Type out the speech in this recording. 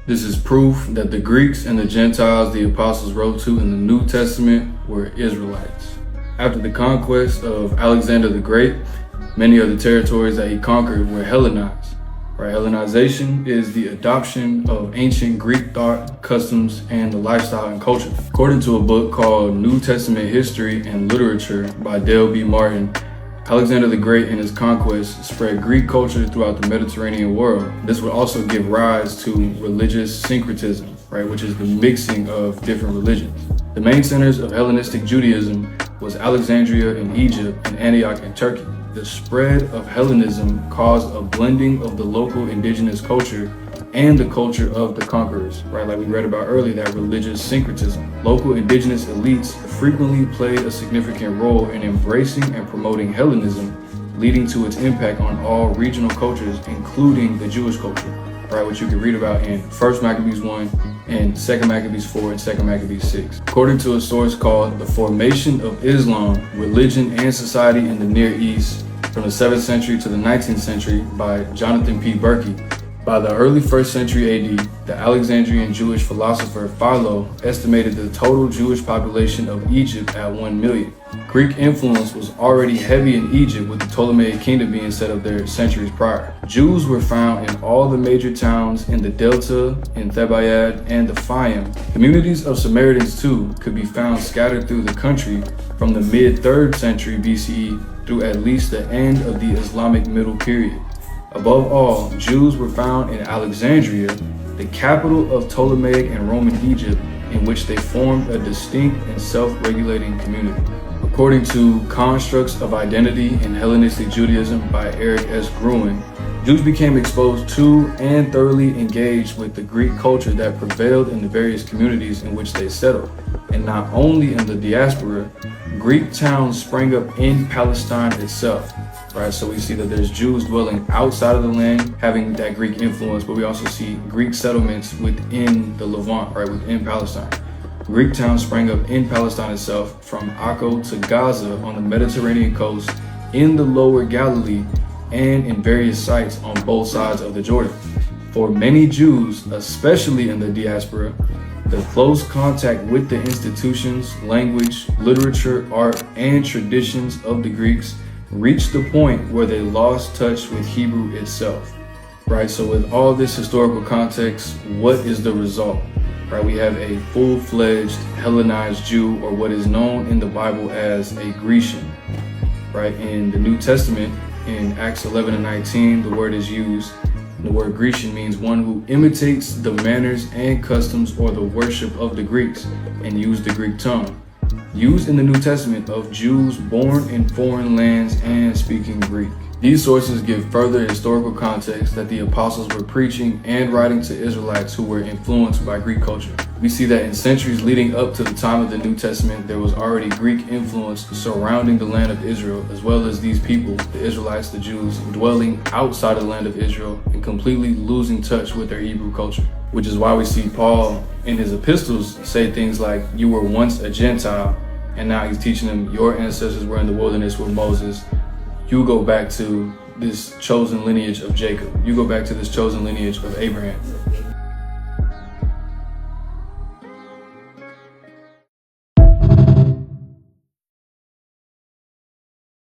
This is proof that the Greeks and the Gentiles the apostles wrote to in the New Testament were Israelites. After the conquest of Alexander the Great, many of the territories that he conquered were Hellenized. Right? Hellenization is the adoption of ancient Greek thought, customs, and the lifestyle and culture. According to a book called New Testament History and Literature by Dale B. Martin, Alexander the Great and his conquests spread Greek culture throughout the Mediterranean world. This would also give rise to religious syncretism, right, which is the mixing of different religions. The main centers of Hellenistic Judaism was Alexandria in Egypt and Antioch in Turkey. The spread of Hellenism caused a blending of the local indigenous culture and the culture of the conquerors, right? Like we read about earlier, that religious syncretism. Local indigenous elites frequently played a significant role in embracing and promoting Hellenism, leading to its impact on all regional cultures, including the Jewish culture, right? Which you can read about in 1 Maccabees 1 and 2 Maccabees 4 and 2 Maccabees 6. According to a source called The Formation of Islam, Religion and Society in the Near East from the 7th century to the 19th century by Jonathan P. Berkey, by the early 1st century AD, the Alexandrian Jewish philosopher Philo estimated the total Jewish population of Egypt at 1 million. Greek influence was already heavy in Egypt, with the Ptolemaic kingdom being set up there centuries prior. Jews were found in all the major towns in the Delta, in Thebaid, and the Fayum. Communities of Samaritans too could be found scattered through the country from the mid-3rd century BCE through at least the end of the Islamic Middle Period. Above all, Jews were found in Alexandria, the capital of Ptolemaic and Roman Egypt, in which they formed a distinct and self-regulating community. According to Constructs of Identity in Hellenistic Judaism by Eric S. Gruen, Jews became exposed to and thoroughly engaged with the Greek culture that prevailed in the various communities in which they settled. And not only in the diaspora, Greek towns sprang up in Palestine itself. Right, so we see that there's Jews dwelling outside of the land, having that Greek influence, but we also see Greek settlements within the Levant, right, within Palestine. Greek towns sprang up in Palestine itself, from Akko to Gaza on the Mediterranean coast, in the lower Galilee, and in various sites on both sides of the Jordan. For many Jews, especially in the diaspora, the close contact with the institutions, language, literature, art, and traditions of the Greeks reached the point where they lost touch with Hebrew itself, right? So with all this historical context, what is the result, right? We have a full-fledged Hellenized Jew, or what is known in the Bible as a Grecian, right? In the New Testament, in Acts 11 and 19, the word is used. The word Grecian means one who imitates the manners and customs or the worship of the Greeks and use the Greek tongue. Used in the New Testament of Jews born in foreign lands and speaking Greek. These sources give further historical context that the apostles were preaching and writing to Israelites who were influenced by Greek culture. We see that in centuries leading up to the time of the New Testament, there was already Greek influence surrounding the land of Israel, as well as these people, the Israelites, the Jews, dwelling outside of the land of Israel and completely losing touch with their Hebrew culture. Which is why we see Paul in his epistles say things like, you were once a Gentile, and now he's teaching them, your ancestors were in the wilderness with Moses. You go back to this chosen lineage of Jacob. You go back to this chosen lineage of Abraham.